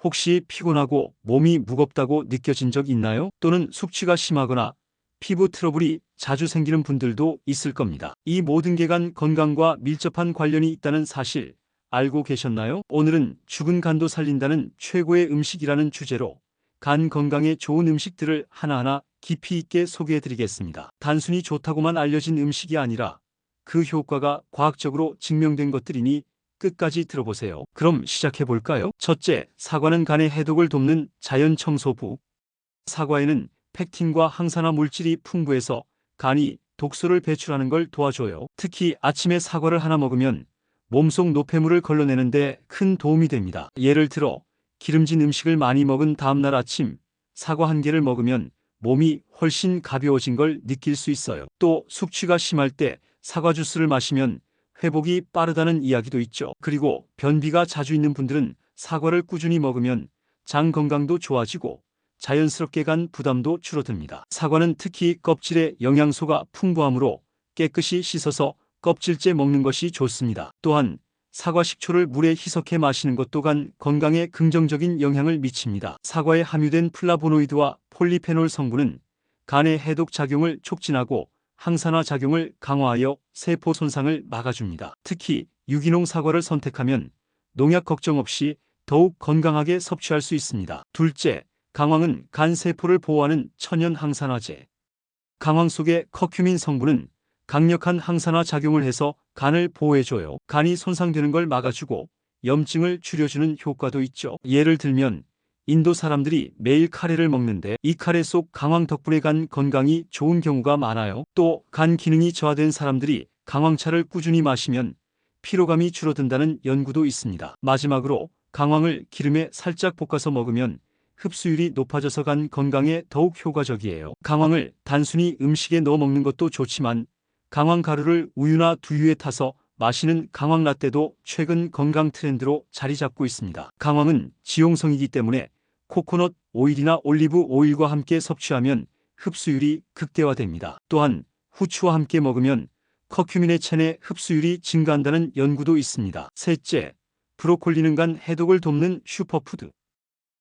혹시 피곤하고 몸이 무겁다고 느껴진 적 있나요? 또는 숙취가 심하거나 피부 트러블이 자주 생기는 분들도 있을 겁니다. 이 모든 게 간 건강과 밀접한 관련이 있다는 사실 알고 계셨나요? 오늘은 죽은 간도 살린다는 최고의 음식이라는 주제로 간 건강에 좋은 음식들을 하나하나 깊이 있게 소개해 드리겠습니다. 단순히 좋다고만 알려진 음식이 아니라 그 효과가 과학적으로 증명된 것들이니 끝까지 들어보세요. 그럼 시작해 볼까요? 첫째, 사과는 간의 해독을 돕는 자연 청소부. 사과에는 펙틴과 항산화 물질이 풍부해서 간이 독소를 배출하는 걸 도와줘요. 특히 아침에 사과를 하나 먹으면 몸속 노폐물을 걸러내는데 큰 도움이 됩니다. 예를 들어 기름진 음식을 많이 먹은 다음날 아침 사과 한 개를 먹으면 몸이 훨씬 가벼워진 걸 느낄 수 있어요. 또 숙취가 심할 때 사과 주스를 마시면 회복이 빠르다는 이야기도 있죠. 그리고 변비가 자주 있는 분들은 사과를 꾸준히 먹으면 장 건강도 좋아지고 자연스럽게 간 부담도 줄어듭니다. 사과는 특히 껍질에 영양소가 풍부하므로 깨끗이 씻어서 껍질째 먹는 것이 좋습니다. 또한 사과 식초를 물에 희석해 마시는 것도 간 건강에 긍정적인 영향을 미칩니다. 사과에 함유된 플라보노이드와 폴리페놀 성분은 간의 해독 작용을 촉진하고 항산화 작용을 강화하여 세포 손상을 막아줍니다. 특히 유기농 사과를 선택하면 농약 걱정 없이 더욱 건강하게 섭취할 수 있습니다. 둘째, 강황은 간 세포를 보호하는 천연 항산화제. 강황 속의 커큐민 성분은 강력한 항산화 작용을 해서 간을 보호해줘요. 간이 손상되는 걸 막아주고 염증을 줄여주는 효과도 있죠. 예를 들면 인도 사람들이 매일 카레를 먹는데 이 카레 속 강황 덕분에 간 건강이 좋은 경우가 많아요. 또 간 기능이 저하된 사람들이 강황차를 꾸준히 마시면 피로감이 줄어든다는 연구도 있습니다. 마지막으로 강황을 기름에 살짝 볶아서 먹으면 흡수율이 높아져서 간 건강에 더욱 효과적이에요. 강황을 단순히 음식에 넣어 먹는 것도 좋지만 강황 가루를 우유나 두유에 타서 마시는 강황 라떼도 최근 건강 트렌드로 자리 잡고 있습니다. 강황은 지용성이기 때문에 코코넛 오일이나 올리브 오일과 함께 섭취하면 흡수율이 극대화됩니다. 또한 후추와 함께 먹으면 커큐민의 체내 흡수율이 증가한다는 연구도 있습니다. 셋째, 브로콜리는 간 해독을 돕는 슈퍼푸드.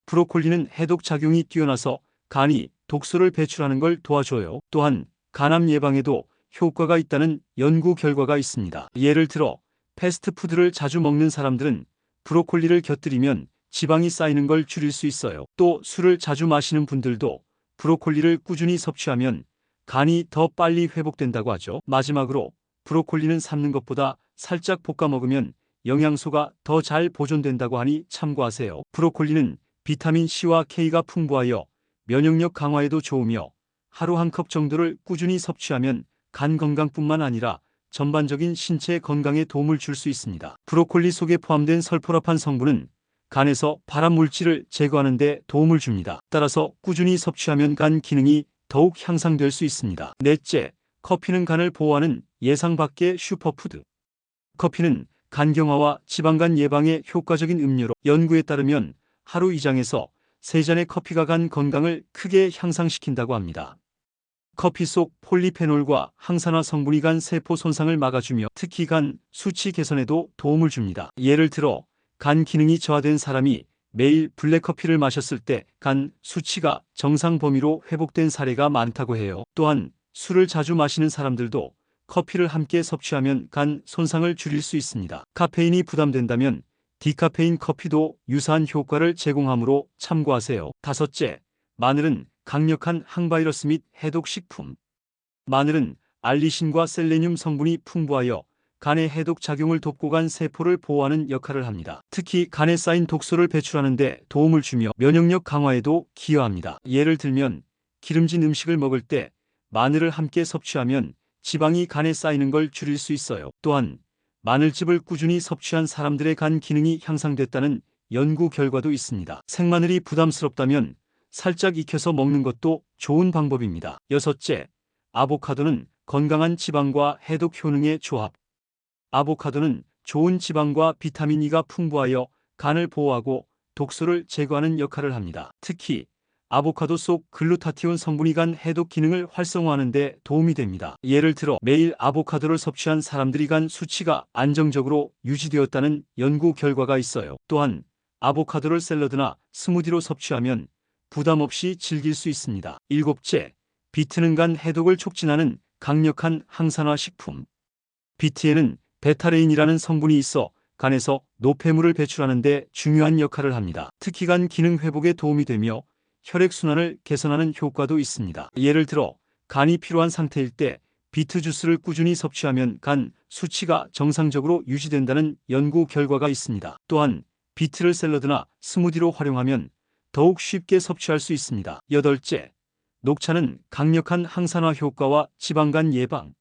브로콜리는 해독 작용이 뛰어나서 간이 독소를 배출하는 걸 도와줘요. 또한 간암 예방에도 효과가 있다는 연구 결과가 있습니다. 예를 들어 패스트푸드를 자주 먹는 사람들은 브로콜리를 곁들이면 지방이 쌓이는 걸 줄일 수 있어요. 또 술을 자주 마시는 분들도 브로콜리를 꾸준히 섭취하면 간이 더 빨리 회복된다고 하죠. 마지막으로 브로콜리는 삶는 것보다 살짝 볶아 먹으면 영양소가 더 잘 보존된다고 하니 참고하세요. 브로콜리는 비타민 C와 K가 풍부하여 면역력 강화에도 좋으며 하루 한 컵 정도를 꾸준히 섭취하면 간 건강뿐만 아니라 전반적인 신체 건강에 도움을 줄 수 있습니다. 브로콜리 속에 포함된 설포라판 성분은 간에서 발암 물질을 제거하는 데 도움을 줍니다. 따라서 꾸준히 섭취하면 간 기능이 더욱 향상될 수 있습니다. 넷째, 커피는 간을 보호하는 예상 밖의 슈퍼푸드. 커피는 간경화와 지방간 예방에 효과적인 음료로 연구에 따르면 하루 2장에서 3잔의 커피가 간 건강을 크게 향상시킨다고 합니다. 커피 속 폴리페놀과 항산화 성분이 간 세포 손상을 막아주며 특히 간 수치 개선에도 도움을 줍니다. 예를 들어 간 기능이 저하된 사람이 매일 블랙커피를 마셨을 때 간 수치가 정상 범위로 회복된 사례가 많다고 해요. 또한 술을 자주 마시는 사람들도 커피를 함께 섭취하면 간 손상을 줄일 수 있습니다. 카페인이 부담된다면 디카페인 커피도 유사한 효과를 제공하므로 참고하세요. 다섯째, 마늘은 강력한 항바이러스 및 해독식품. 마늘은 알리신과 셀레늄 성분이 풍부하여 간의 해독 작용을 돕고 간 세포를 보호하는 역할을 합니다. 특히 간에 쌓인 독소를 배출하는 데 도움을 주며 면역력 강화에도 기여합니다. 예를 들면 기름진 음식을 먹을 때 마늘을 함께 섭취하면 지방이 간에 쌓이는 걸 줄일 수 있어요. 또한 마늘즙을 꾸준히 섭취한 사람들의 간 기능이 향상됐다는 연구 결과도 있습니다. 생마늘이 부담스럽다면 살짝 익혀서 먹는 것도 좋은 방법입니다. 여섯째, 아보카도는 건강한 지방과 해독 효능의 조합. 아보카도는 좋은 지방과 비타민 E가 풍부하여 간을 보호하고 독소를 제거하는 역할을 합니다. 특히 아보카도 속 글루타티온 성분이 간 해독 기능을 활성화하는 데 도움이 됩니다. 예를 들어 매일 아보카도를 섭취한 사람들이 간 수치가 안정적으로 유지되었다는 연구 결과가 있어요. 또한 아보카도를 샐러드나 스무디로 섭취하면 부담 없이 즐길 수 있습니다. 일곱째, 비트는 간 해독을 촉진하는 강력한 항산화 식품. 비트에는 베타레인이라는 성분이 있어 간에서 노폐물을 배출하는 데 중요한 역할을 합니다. 특히 간 기능 회복에 도움이 되며 혈액순환을 개선하는 효과도 있습니다. 예를 들어 간이 피로한 상태일 때 비트 주스를 꾸준히 섭취하면 간 수치가 정상적으로 유지된다는 연구 결과가 있습니다. 또한 비트를 샐러드나 스무디로 활용하면 더욱 쉽게 섭취할 수 있습니다. 여덟째, 녹차는 강력한 항산화 효과와 지방간 예방.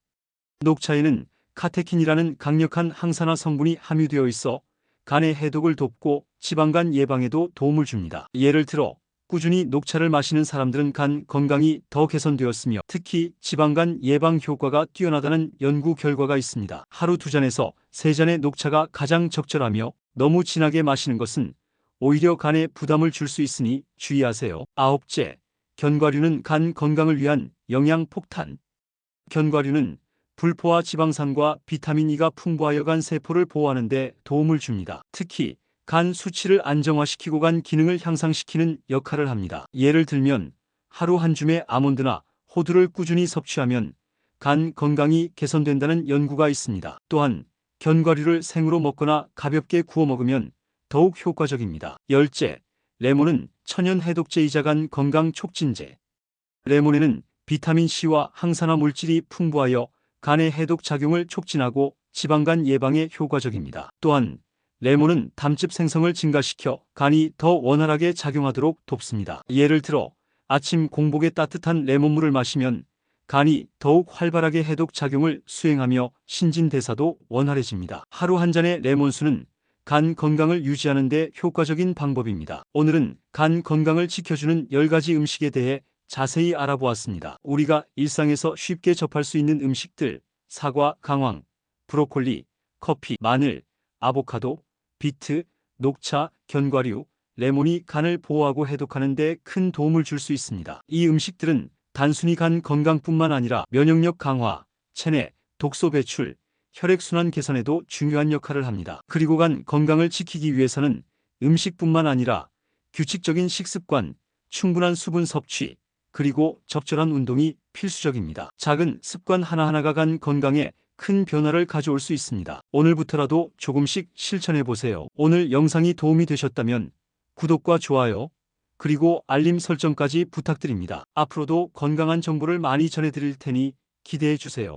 녹차에는 카테킨이라는 강력한 항산화 성분이 함유되어 있어 간의 해독을 돕고 지방간 예방에도 도움을 줍니다. 예를 들어 꾸준히 녹차를 마시는 사람들은 간 건강이 더 개선되었으며 특히 지방간 예방 효과가 뛰어나다는 연구 결과가 있습니다. 하루 2잔에서 3잔의 녹차가 가장 적절하며 너무 진하게 마시는 것은 오히려 간에 부담을 줄 수 있으니 주의하세요. 아홉째, 견과류는 간 건강을 위한 영양 폭탄. 견과류는 불포화 지방산과 비타민 E가 풍부하여 간 세포를 보호하는 데 도움을 줍니다. 특히 간 수치를 안정화시키고 간 기능을 향상시키는 역할을 합니다. 예를 들면 하루 한 줌의 아몬드나 호두를 꾸준히 섭취하면 간 건강이 개선된다는 연구가 있습니다. 또한 견과류를 생으로 먹거나 가볍게 구워 먹으면 더욱 효과적입니다. 열째, 레몬은 천연 해독제이자 간 건강 촉진제. 레몬에는 비타민C와 항산화 물질이 풍부하여 간의 해독 작용을 촉진하고 지방간 예방에 효과적입니다. 또한 레몬은 담즙 생성을 증가시켜 간이 더 원활하게 작용하도록 돕습니다. 예를 들어 아침 공복에 따뜻한 레몬물을 마시면 간이 더욱 활발하게 해독 작용을 수행하며 신진대사도 원활해집니다. 하루 한 잔의 레몬수는 간 건강을 유지하는 데 효과적인 방법입니다. 오늘은 간 건강을 지켜주는 10가지 음식에 대해 자세히 알아보았습니다. 우리가 일상에서 쉽게 접할 수 있는 음식들, 사과, 강황, 브로콜리, 커피, 마늘, 아보카도, 비트, 녹차, 견과류, 레몬이 간을 보호하고 해독하는 데 큰 도움을 줄 수 있습니다. 이 음식들은 단순히 간 건강뿐만 아니라 면역력 강화, 체내, 독소 배출, 혈액순환 개선에도 중요한 역할을 합니다. 그리고 간 건강을 지키기 위해서는 음식뿐만 아니라 규칙적인 식습관, 충분한 수분 섭취, 그리고 적절한 운동이 필수적입니다. 작은 습관 하나하나가 간 건강에 큰 변화를 가져올 수 있습니다. 오늘부터라도 조금씩 실천해 보세요. 오늘 영상이 도움이 되셨다면 구독과 좋아요, 그리고 알림 설정까지 부탁드립니다. 앞으로도 건강한 정보를 많이 전해드릴 테니 기대해 주세요.